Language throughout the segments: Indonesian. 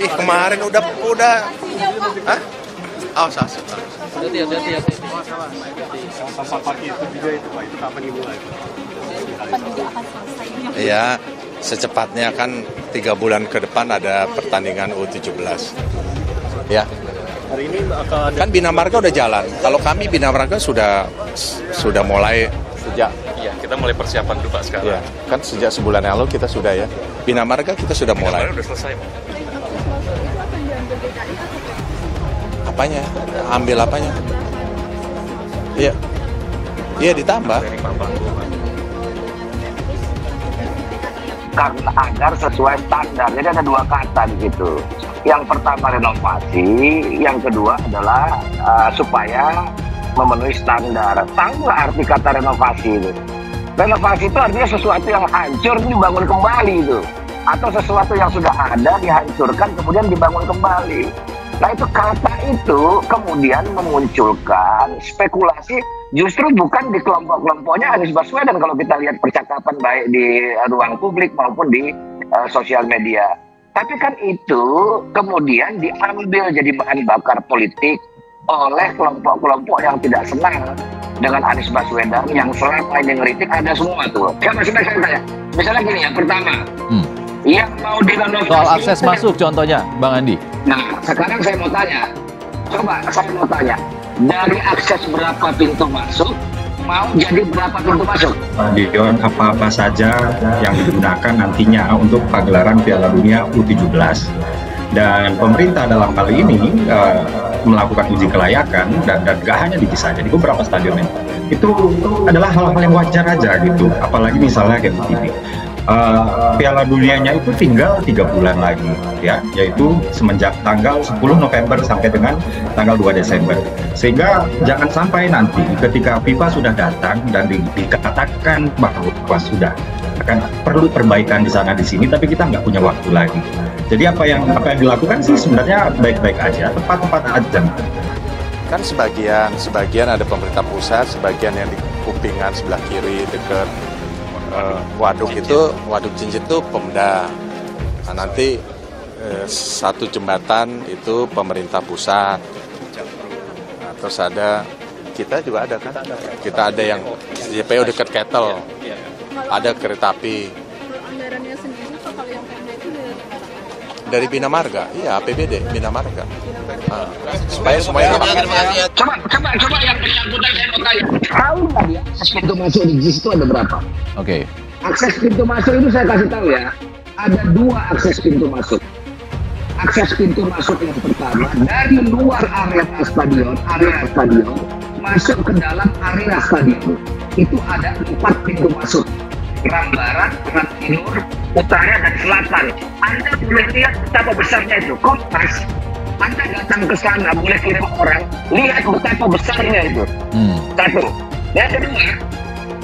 Ih, kemarin udah. Hah? Awas. Hati-hati. Sampah pagi itu juga itu Pak, itu kapan dimulai? Iya, secepatnya kan 3 bulan ke depan ada pertandingan U17. Ya. Hari ini akan ada... Kan Bina Marga udah jalan. Kalau kami Bina Marga sudah mulai sejak. Iya, kita mulai persiapan dulu Pak sekarang. Ya, kan sejak sebulan yang lalu kita sudah ya. Bina Marga kita sudah mulai. Udah selesai Pak. Apanya? Ambil apanya? Iya. Iya ditambah. Dari Pak Bangku, Pak. Karena agar sesuai standar. Jadi ada 2 kata di situ. Yang pertama renovasi, yang kedua adalah supaya memenuhi standar. Tahu nggak arti kata renovasi itu? Renovasi itu artinya sesuatu yang hancur dibangun kembali itu, atau sesuatu yang sudah ada dihancurkan kemudian dibangun kembali. Nah itu kata itu kemudian memunculkan spekulasi justru bukan di kelompok-kelompoknya Anies Baswedan kalau kita lihat percakapan baik di ruang publik maupun di sosial media. Tapi kan itu kemudian diambil jadi bahan bakar politik oleh kelompok-kelompok yang tidak senang dengan Anies Baswedan yang selama ini ngeritik ada semua tuh. Siapa saya tanya? Misalnya gini ya, pertama, yang mau direnovasi Soal akses masuk contohnya, Bang Andi. Nah, sekarang saya mau tanya. Coba saya mau tanya. Dari akses berapa pintu masuk, mau jadi berapa pintu masuk? Stadion apa-apa saja yang digunakan nantinya untuk pagelaran Piala Dunia U17. Dan pemerintah dalam hal ini melakukan uji kelayakan dan gak hanya di Kisah, di beberapa stadion itu adalah hal-hal yang wajar aja gitu. Apalagi misalnya kayak begini. Piala Dunianya itu tinggal 3 bulan lagi ya, yaitu semenjak tanggal 10 November sampai dengan tanggal 2 Desember. Sehingga jangan sampai nanti ketika FIFA sudah datang dan dikatakan bahwa sudah akan perlu perbaikan di sana di sini, tapi kita nggak punya waktu lagi. Jadi apa yang dilakukan sih sebenarnya baik-baik aja, tepat-tepat aja. Kan sebagian ada pemerintah pusat, sebagian yang di Kupingan sebelah kiri dekat waduk cincin itu Pemda. Nah, nanti satu jembatan itu pemerintah pusat. Nah, terus ada kita juga ada kan? Kita ada yang JPO dekat Ketel. Ada kereta api. Anggarannya sendiri kalau yang Pemda itu dari Bina Marga, iya APBD Bina Marga. Nah, supaya semuanya Coba yang bersangkutan saya mau tanya. Tahu nggak dia akses pintu masuk di JIS itu ada berapa? Oke. Akses pintu masuk itu saya kasih tahu ya. Ada 2 akses pintu masuk. Akses pintu masuk yang pertama dari luar area stadion masuk ke dalam area stadion. Itu ada 4 pintu masuk. Ram Barat, Ram Timur, Utara, dan Selatan. Anda boleh lihat betapa besarnya itu. Kompas, Anda datang ke sana, boleh kirim orang, lihat betapa besarnya itu. Satu. Yang kedua,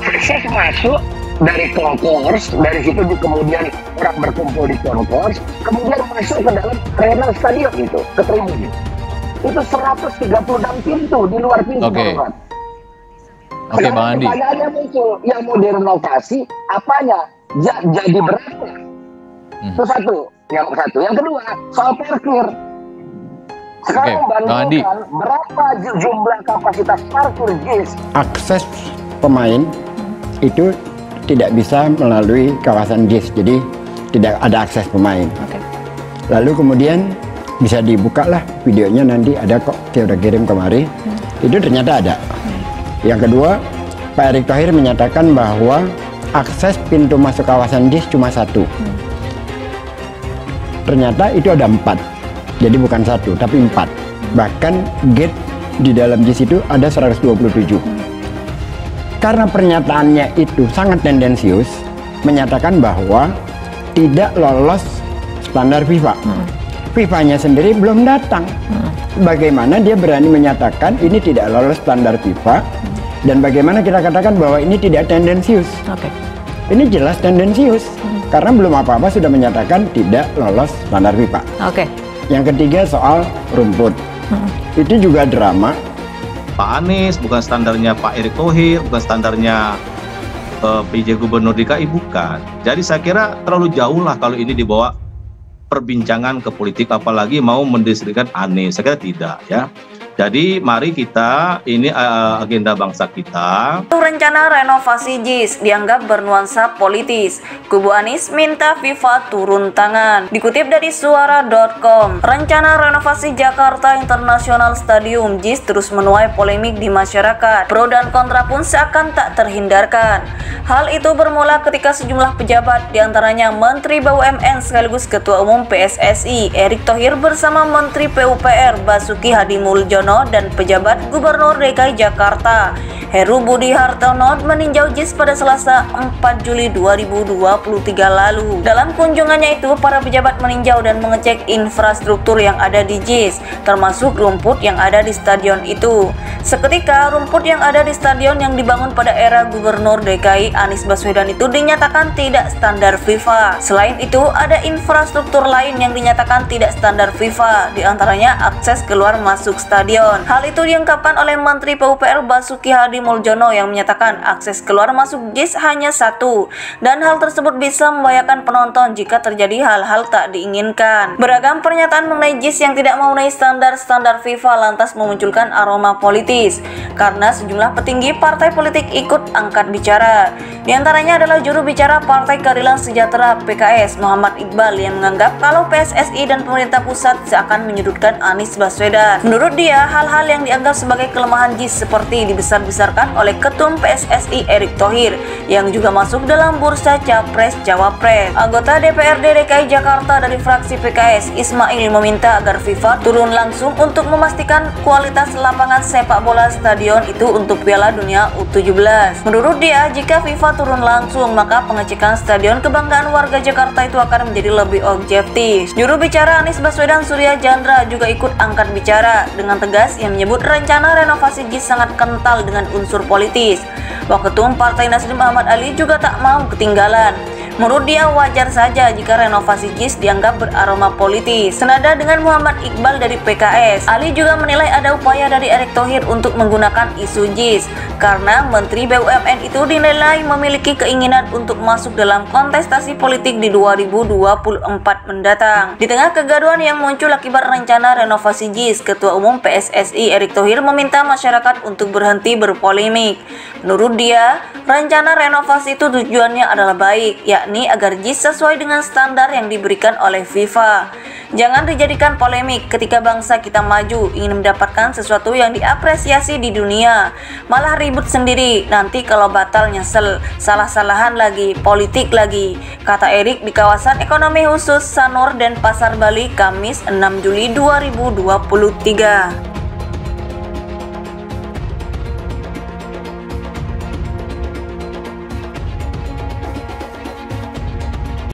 akses masuk dari konkurs, dari situ kemudian orang berkumpul di konkurs, kemudian masuk ke dalam arena stadion itu, ke tribun. Itu 136 pintu di luar pintu. Oke. Oke, Bang Andi. Pertanyaannya muncul, yang mau direnovasi apanya? Jadi berapa? Itu satu. Yang kedua, soal parkir. Sekarang bandingkan berapa jumlah kapasitas parkir JIS. Akses pemain itu tidak bisa melalui kawasan JIS, jadi tidak ada akses pemain. Lalu kemudian bisa dibuka lah videonya, nanti ada kok, saya udah kirim kemari. Itu ternyata ada. Yang kedua, Pak Erick Thohir menyatakan bahwa akses pintu masuk kawasan JIS cuma 1. Ternyata itu ada 4. Jadi bukan 1, tapi 4. Bahkan gate di dalam JIS itu ada 127. Karena pernyataannya itu sangat tendensius, menyatakan bahwa tidak lolos standar FIFA. FIFA-nya sendiri belum datang. Bagaimana dia berani menyatakan ini tidak lolos standar FIFA, dan bagaimana kita katakan bahwa ini tidak tendensius? Ini jelas tendensius, karena belum apa-apa sudah menyatakan tidak lolos standar FIFA. Yang ketiga soal rumput, itu juga drama. Pak Anies, bukan standarnya Pak Erick Thohir, bukan standarnya PJ Gubernur DKI, bukan. Jadi saya kira terlalu jauh lah kalau ini dibawa perbincangan ke politik, apalagi mau mendistribusikan Anies. Saya kira tidak ya. Jadi mari kita, ini agenda bangsa kita. Rencana renovasi JIS dianggap bernuansa politis. Kubu Anies minta FIFA turun tangan. Dikutip dari suara.com, rencana renovasi Jakarta International Stadium JIS terus menuai polemik di masyarakat. Pro dan kontra pun seakan tak terhindarkan. Hal itu bermula ketika sejumlah pejabat, diantaranya Menteri BUMN sekaligus Ketua Umum PSSI Erick Thohir bersama Menteri PUPR Basuki Hadimulyono dan pejabat Gubernur DKI Jakarta Heru Budi Hartono meninjau JIS pada Selasa 4 Juli 2023 lalu. Dalam kunjungannya itu, para pejabat meninjau dan mengecek infrastruktur yang ada di JIS, termasuk rumput yang ada di stadion itu. Seketika, rumput yang ada di stadion yang dibangun pada era Gubernur DKI Anies Baswedan itu dinyatakan tidak standar FIFA. Selain itu, ada infrastruktur lain yang dinyatakan tidak standar FIFA, diantaranya akses keluar masuk stadion. Hal itu diungkapkan oleh Menteri PUPR Basuki Hadimulyono yang menyatakan akses keluar masuk JIS hanya satu, dan hal tersebut bisa membahayakan penonton jika terjadi hal-hal tak diinginkan. Beragam pernyataan mengenai JIS yang tidak memenuhi standar FIFA lantas memunculkan aroma politis, karena sejumlah petinggi partai politik ikut angkat bicara. Di antaranya adalah juru bicara Partai Keadilan Sejahtera PKS Muhammad Iqbal yang menganggap kalau PSSI dan pemerintah pusat seakan menyudutkan Anies Baswedan. Menurut dia, hal-hal yang dianggap sebagai kelemahan JIS seperti dibesar-besarkan oleh Ketum PSSI Erick Thohir yang juga masuk dalam bursa Capres-Cawapres. Anggota DPRD DKI Jakarta dari fraksi PKS Ismail meminta agar FIFA turun langsung untuk memastikan kualitas lapangan sepak bola stadion itu untuk Piala Dunia U17. Menurut dia, jika FIFA turun langsung, maka pengecekan stadion kebanggaan warga Jakarta itu akan menjadi lebih objektif. Juru bicara Anies Baswedan Surya Chandra juga ikut angkat bicara dengan tegas yang menyebut rencana renovasi JIS sangat kental dengan unsur politis. Waketum Partai Nasdem Ahmad Ali juga tak mau ketinggalan. Menurut dia, wajar saja jika renovasi JIS dianggap beraroma politis. Senada dengan Muhammad Iqbal dari PKS, Ali juga menilai ada upaya dari Erick Thohir untuk menggunakan isu JIS karena Menteri BUMN itu dinilai memiliki keinginan untuk masuk dalam kontestasi politik di 2024 mendatang. Di tengah kegaduhan yang muncul akibat rencana renovasi JIS, Ketua Umum PSSI Erick Thohir meminta masyarakat untuk berhenti berpolemik. Menurut dia, rencana renovasi itu tujuannya adalah baik, yakni agar JIS sesuai dengan standar yang diberikan oleh FIFA. Jangan dijadikan polemik ketika bangsa kita maju ingin mendapatkan sesuatu yang diapresiasi di dunia, malah ribut sendiri, nanti kalau batal nyesel, salah-salahan lagi, politik lagi, kata Erick di kawasan ekonomi khusus Sanur dan Pasar Bali Kamis 6 Juli 2023.